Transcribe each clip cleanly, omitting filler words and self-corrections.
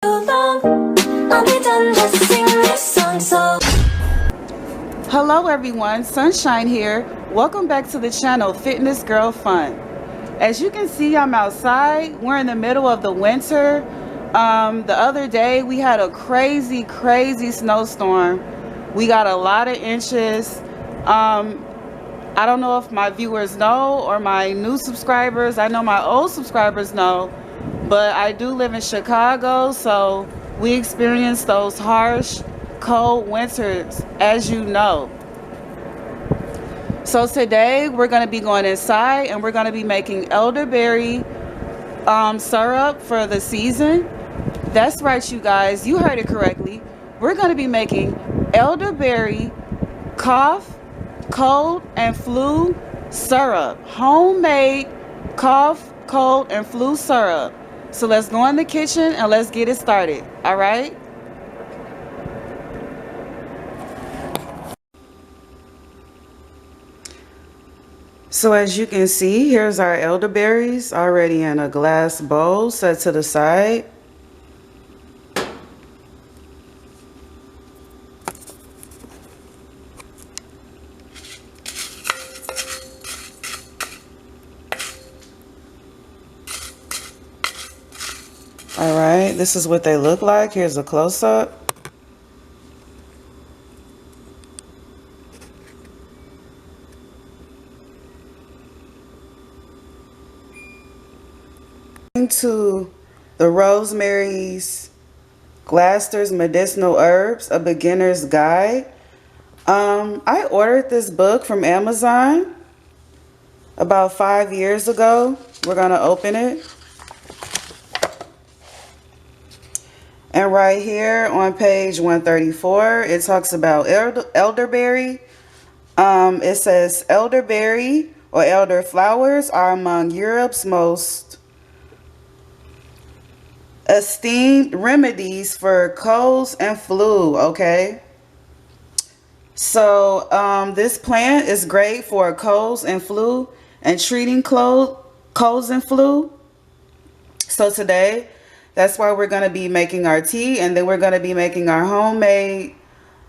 Hello everyone, Sunshine here. Welcome back to the channel Fitness.girl.fun. As you can see, I'm outside. We're in the middle of the winter. The other day we had a crazy snowstorm. We got a lot of inches. I don't know if my viewers know or my new subscribers. I know my old subscribers know, but I do live in Chicago, so we experience those harsh, cold winters, as you know. So today we're going to be going inside and we're going to be making elderberry syrup for the season. That's right, you guys, you heard it correctly. We're going to be making elderberry cough, cold and flu syrup. Homemade cough, cold and flu syrup. So let's go in the kitchen and let's get it started. All right. So as you can see, here's our elderberries already in a glass bowl set to the side. All right, this is what they look like. Here's a close-up. To the Rosemary's Glaster's Medicinal Herbs, a Beginner's Guide. I ordered this book from Amazon about 5 years ago. We're gonna open it. And right here on page 134, it talks about elderberry. It says elderberry or elder flowers are among Europe's most esteemed remedies for colds and flu. Okay. So this plant is great for colds and flu and treating colds and flu. So today, that's why we're going to be making our tea, and then we're going to be making our homemade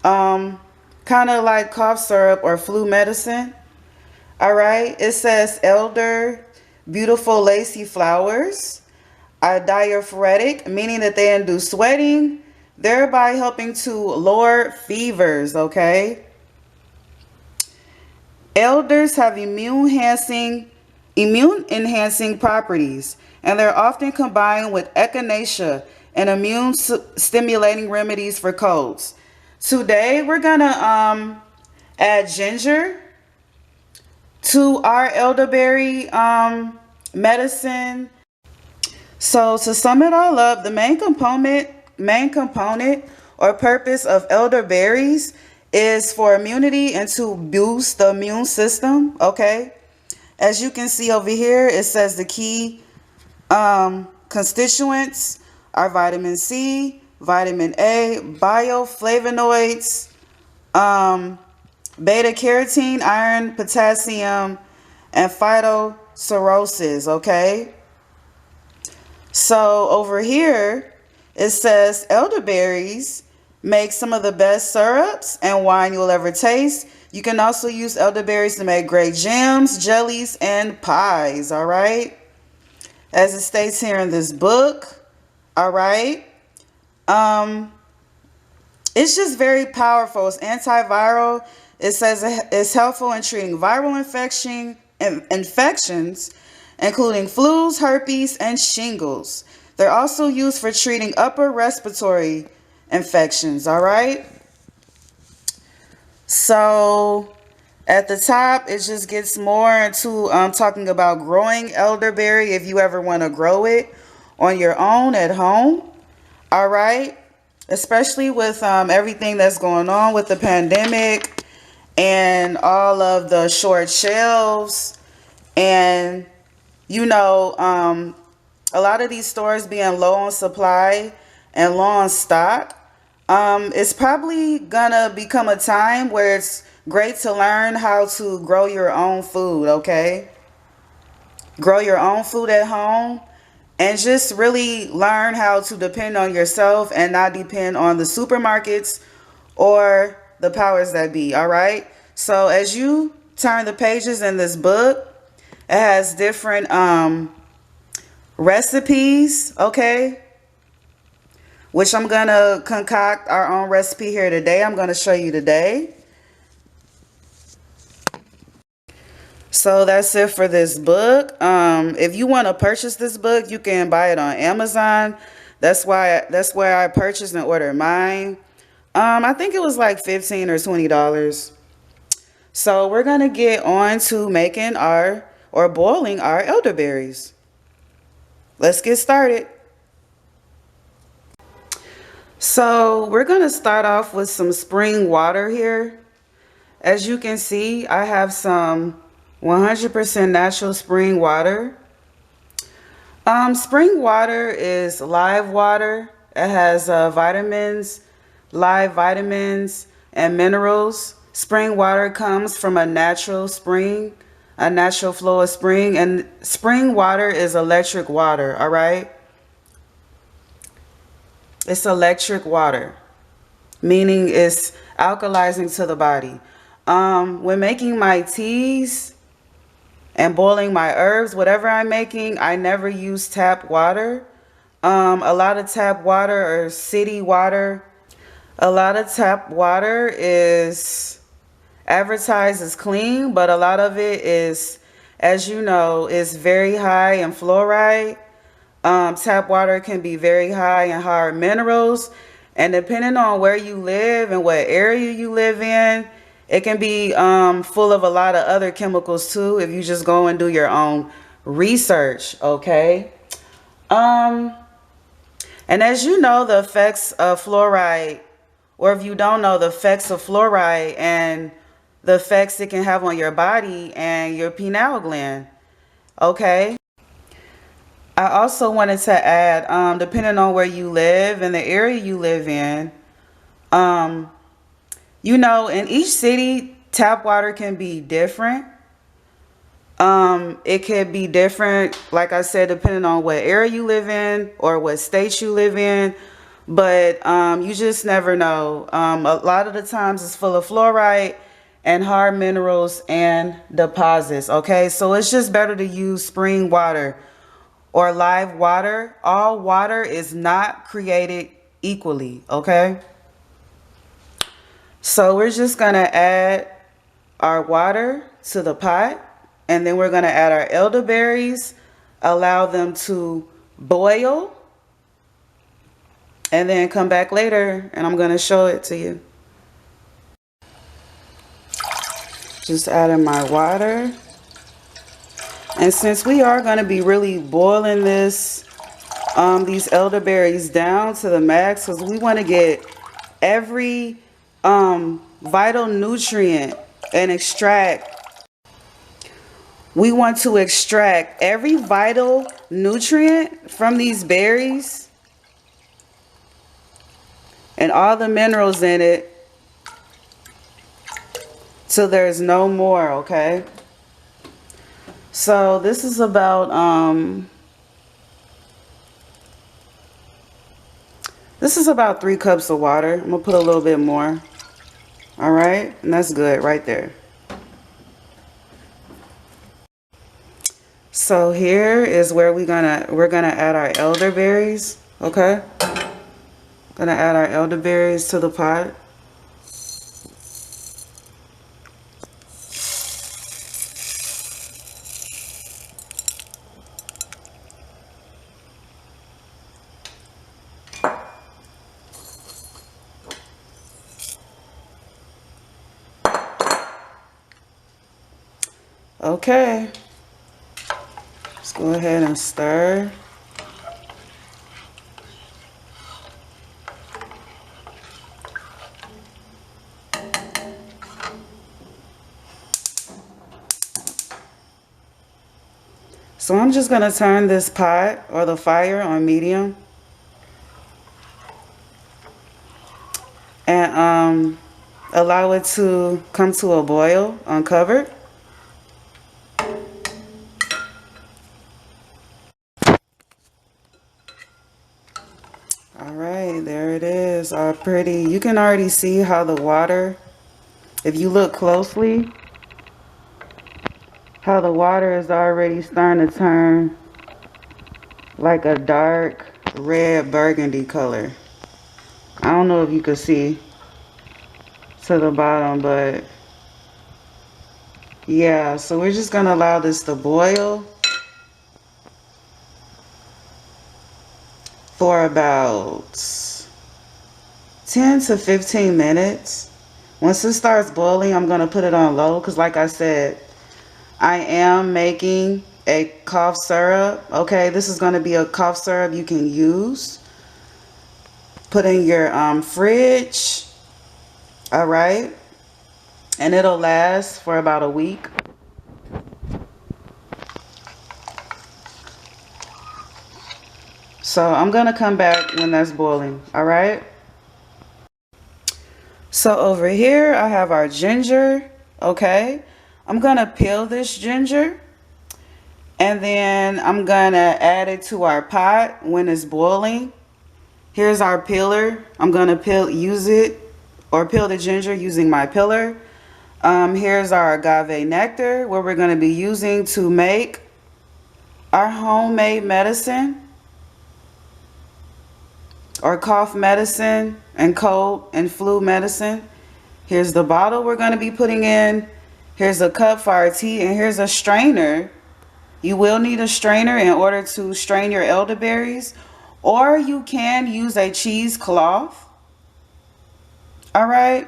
kind of like cough syrup or flu medicine. All right. It says elder, beautiful lacy flowers are diaphoretic, meaning that they induce sweating, thereby helping to lower fevers. Okay. Elders have immune enhancing properties, and they're often combined with echinacea and immune stimulating remedies for colds. Today we're gonna add ginger to our elderberry medicine. So to sum it all up, the main component or purpose of elderberries is for immunity and to boost the immune system. Okay. As you can see over here, it says the key constituents are vitamin C, vitamin A, bioflavonoids, beta carotene, iron, potassium, and phytosteroses. Okay. So over here, it says elderberries make some of the best syrups and wine you'll ever taste. You can also use elderberries to make great jams, jellies, and pies. All right. As it states here in this book. All right. It's just very powerful. It's antiviral. It says it's helpful in treating viral infections, including flus, herpes, and shingles. They're also used for treating upper respiratory infections. All right. So at the top, it just gets more into talking about growing elderberry if you ever want to grow it on your own at home. All right. Especially with everything that's going on with the pandemic and all of the short shelves and, you know, a lot of these stores being low on supply and low on stock. It's probably gonna become a time where it's great to learn how to grow your own food. Okay. Grow your own food at home and just really learn how to depend on yourself and not depend on the supermarkets or the powers that be. All right. So as you turn the pages in this book, it has different recipes. Okay. Which I'm going to concoct our own recipe here today. I'm going to show you today. So that's it for this book. If you want to purchase this book, you can buy it on Amazon. That's where I purchased and ordered mine. I think it was like $15 or $20. So we're gonna get on to making or boiling our elderberries. Let's get started. So we're gonna start off with some spring water here. As you can see, I have some 100% natural spring water. Spring water is live water. It has vitamins, live vitamins, and minerals. Spring water comes from a natural spring, a natural flow of spring, and spring water is electric water, all right? It's electric water, meaning it's alkalizing to the body. When making my teas and boiling my herbs, whatever I'm making, I never use tap water. A lot of tap water or city water. A lot of tap water is advertised as clean, but a lot of it is, as you know, is very high in fluoride. Tap water can be very high in hard minerals, and depending on where you live and what area you live in, it can be full of a lot of other chemicals too if you just go and do your own research, okay? And as you know, the effects of fluoride, or if you don't know the effects of fluoride and the effects it can have on your body and your pineal gland, okay? I also wanted to add, depending on where you live and the area you live in, you know, in each city, tap water can be different. It could be different, like I said, depending on what area you live in or what state you live in. But you just never know. A lot of the times it's full of fluoride and hard minerals and deposits. Okay, so it's just better to use spring water or live water. All water is not created equally. Okay. So we're just going to add our water to the pot, and then we're going to add our elderberries, allow them to boil, and then come back later and I'm going to show it to you. Just adding my water. And since we are going to be really boiling these elderberries down to the max, because we want to get every vital nutrient and we want to extract every vital nutrient from these berries and all the minerals in it till there's no more, okay? So this is about 3 cups of water. I'm gonna put a little bit more. All right, and that's good right there. So here is where we're gonna add our elderberries. Okay, gonna add our elderberries to the pot. Okay, let's go ahead and stir. So I'm just gonna turn this pot or the fire on medium and allow it to come to a boil uncovered. Okay, there it is, all pretty. You can already see how the water, if you look closely, how the water is already starting to turn like a dark red burgundy color. I don't know if you can see to the bottom, but yeah, so we're just gonna allow this to boil for about 10 to 15 minutes. Once it starts boiling, I'm gonna put it on low because like I said, I am making a cough syrup. Okay, this is gonna be a cough syrup you can use. Put in your fridge, all right? And it'll last for about a week. So I'm gonna come back when that's boiling, all right? So over here, I have our ginger, okay? I'm gonna peel this ginger and then I'm gonna add it to our pot when it's boiling. Here's our peeler. I'm gonna peel the ginger using my peeler. Here's our agave nectar, what we're gonna be using to make our homemade medicine or cough medicine and cold and flu medicine. Here's the bottle we're going to be putting in. Here's a cup for our tea, and here's a strainer. You will need a strainer in order to strain your elderberries, or you can use a cheesecloth. All right.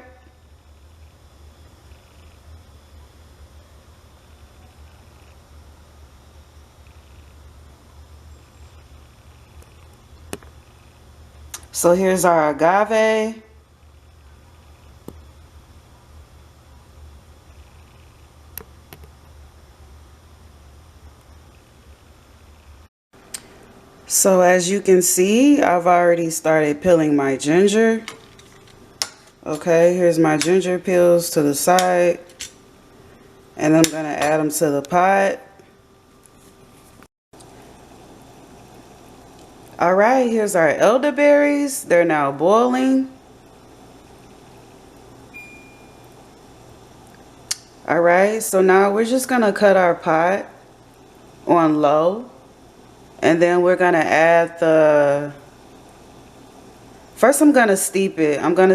So here's our agave. So as you can see, I've already started peeling my ginger. Okay, here's my ginger peels to the side. And I'm going to add them to the pot. All right, here's our elderberries. They're now boiling. All right, so now we're just going to cut our pot on low. And then we're going to add first I'm going to steep it. I'm going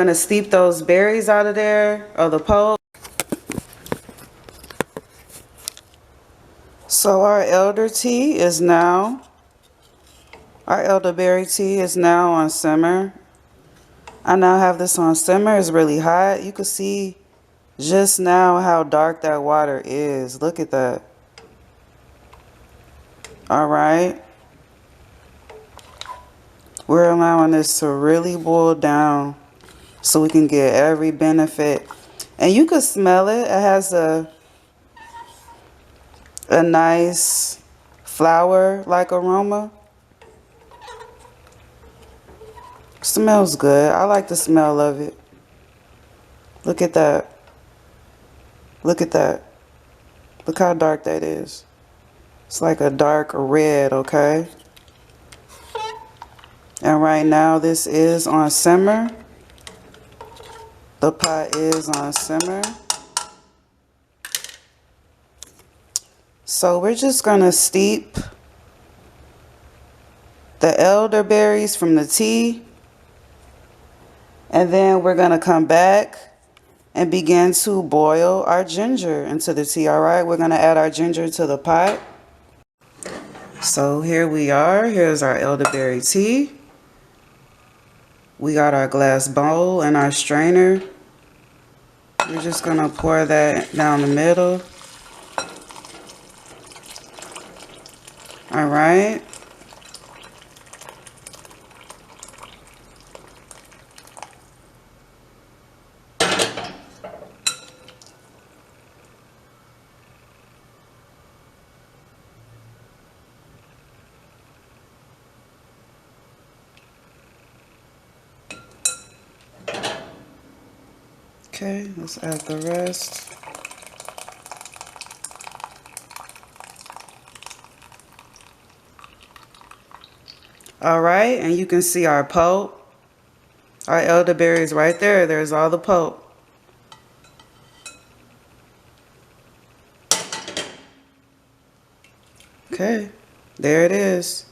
to steep those berries out of there, or the pulp. So our elderberry tea is now on simmer. I now have this on simmer. It's really hot. You can see just now how dark that water is. Look at that. All right. We're allowing this to really boil down so we can get every benefit. And you can smell it. It has a nice flower-like aroma. Smells good. I like the smell of it. Look at that. Look at that. Look how dark that is. It's like a dark red, okay? And right now this is on simmer. The pot is on simmer. So we're just gonna steep the elderberries from the tea. And then we're gonna come back and begin to boil our ginger into the tea. All right, we're gonna add our ginger to the pot. So here we are. Here's our elderberry tea. We got our glass bowl and our strainer. We're just gonna pour that down the middle. All right. Okay, let's add the rest. All right, and you can see our pulp. Our elderberry is right there. There's all the pulp. Okay, there it is.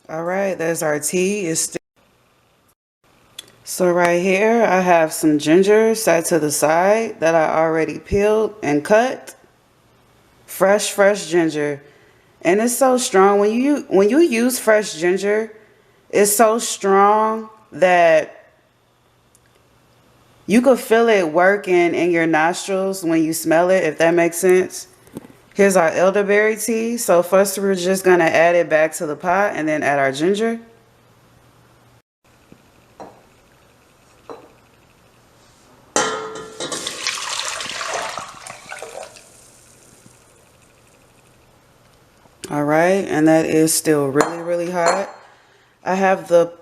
All right, there's our tea. So right here, I have some ginger set to the side that I already peeled and cut. Fresh ginger. And it's so strong. When you use fresh ginger, it's so strong that you could feel it working in your nostrils when you smell it, if that makes sense. Here's our elderberry tea. So first we're just going to add it back to the pot and then add our ginger. All right, and that is still really hot. I have the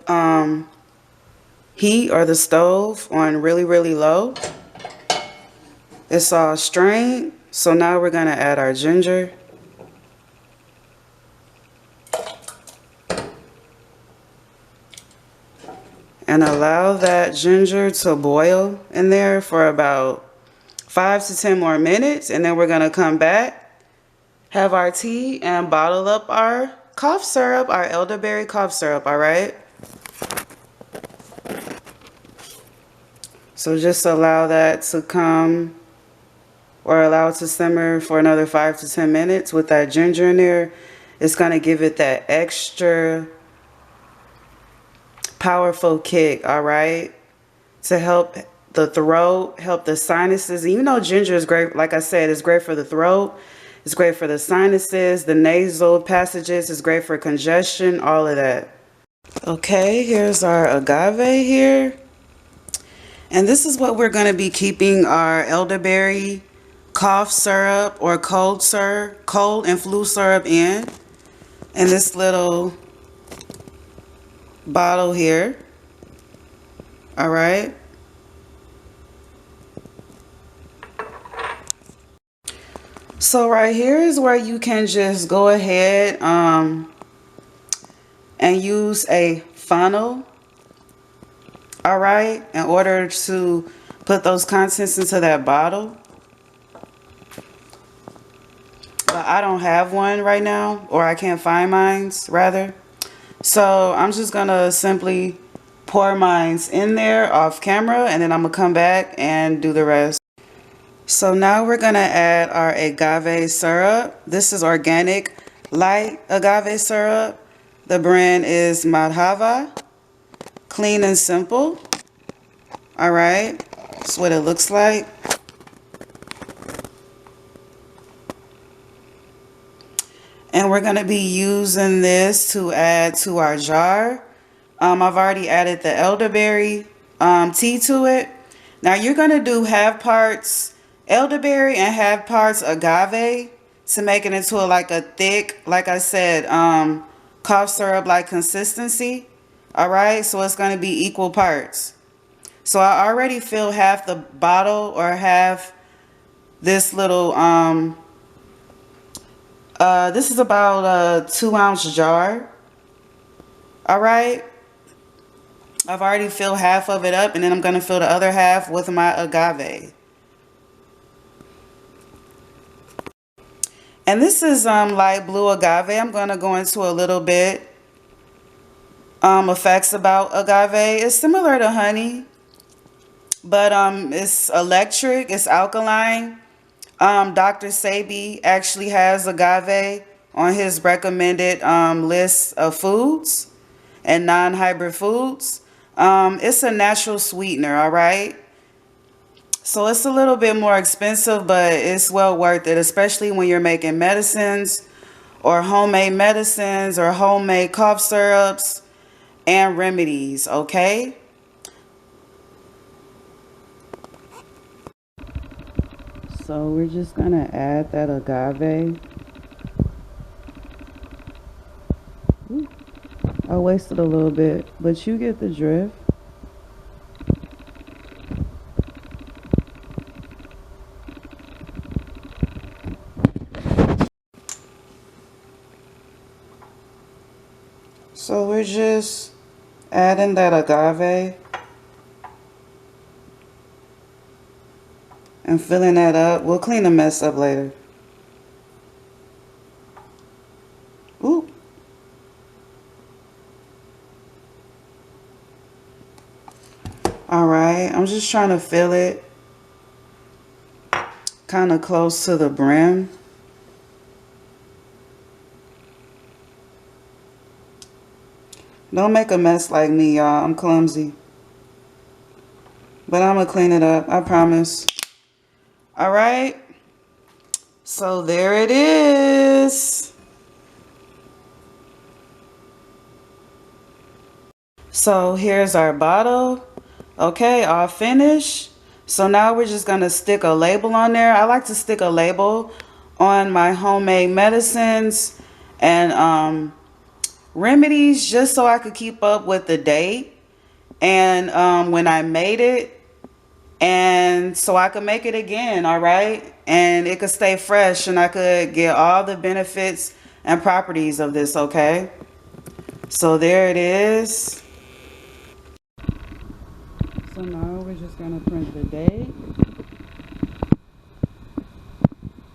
heat or the stove on really low. It's all strained. So now we're going to add our ginger. And allow that ginger to boil in there for about 5 to 10 more minutes. And then we're going to come back, have our tea, and bottle up our cough syrup, our elderberry cough syrup, all right? So just allow that to come, or allow it to simmer for another 5 to 10 minutes with that ginger in there. It's going to give it that extra powerful kick, all right? To help the throat, help the sinuses. And you know ginger is great, like I said, it's great for the throat. It's great for the sinuses, the nasal passages. It's great for congestion, all of that. Okay, here's our agave here. And this is what we're going to be keeping our elderberry cough syrup or cold and flu syrup in this little bottle here. All right. So right here is where you can just go ahead and use a funnel, all right, in order to put those contents into that bottle. But I don't have one right now, or I can't find mine, rather. So I'm just going to simply pour mine in there off camera, and then I'm going to come back and do the rest. So now we're going to add our agave syrup. This is organic light agave syrup. The brand is Madhava. Clean and simple. All right. That's what it looks like. And we're going to be using this to add to our jar. I've already added the elderberry tea to it. Now you're going to do half parts elderberry and half parts agave to make it into like a thick, like I said, cough syrup like consistency. All right, so it's going to be equal parts. So I already filled half the bottle, or half this little this is about a 2-ounce jar. All right, I've already filled half of it up, and then I'm going to fill the other half with my agave. And this is light blue agave. I'm going to go into a little bit effects about agave. It's similar to honey, but it's electric, it's alkaline. Dr. Sebi actually has agave on his recommended list of foods and non-hybrid foods. It's a natural sweetener, all right? So it's a little bit more expensive, but it's well worth it, especially when you're making medicines or homemade medicines or homemade cough syrups and remedies, okay? So we're just gonna add that agave. Ooh, I wasted a little bit, but you get the drift. So we're just adding that agave and filling that up. We'll clean the mess up later. Ooh. All right, I'm just trying to fill it kind of close to the brim. Don't make a mess like me, y'all. I'm clumsy. But I'm going to clean it up, I promise. All right. So there it is. So here's our bottle. Okay, all finished. So now we're just going to stick a label on there. I like to stick a label on my homemade medicines and remedies just so I could keep up with the date and when I made it, and so I could make it again, all right? And it could stay fresh and I could get all the benefits and properties of this, okay? So there it is. So now we're just going to print the date.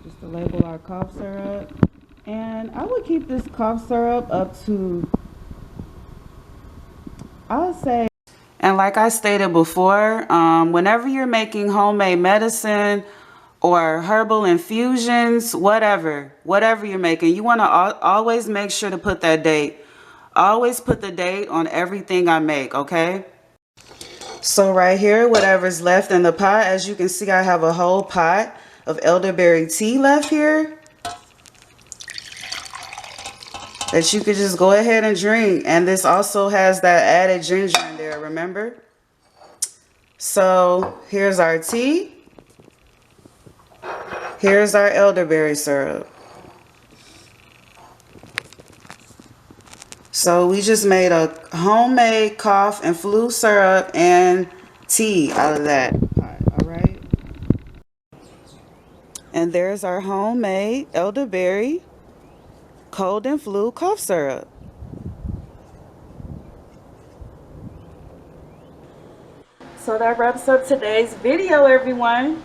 Just to label our cough syrup. And I would keep this cough syrup up to, I would say, and like I stated before, whenever you're making homemade medicine or herbal infusions, whatever you're making, you want to always make sure to put that date. Always put the date on everything I make, okay? So right here, whatever's left in the pot, as you can see, I have a whole pot of elderberry tea left here that you could just go ahead and drink. And this also has that added ginger in there, remember? So here's our tea. Here's our elderberry syrup. So we just made a homemade cough and flu syrup and tea out of that pot, all right? And there's our homemade elderberry cold and flu cough syrup. So that wraps up today's video, everyone.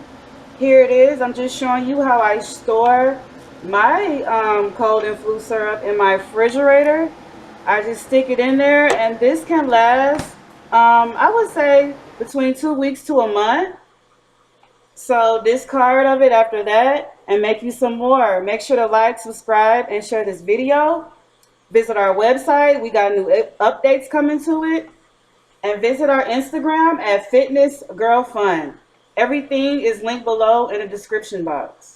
Here it is. I'm just showing you how I store my cold and flu syrup in my refrigerator. I just stick it in there, and this can last, I would say, between 2 weeks to a month. So discard of it after that and make you some more. Make sure to like, subscribe, and share this video. Visit our website. We got new updates coming to it. And visit our Instagram at Fitnessgirlfun. Everything is linked below in the description box.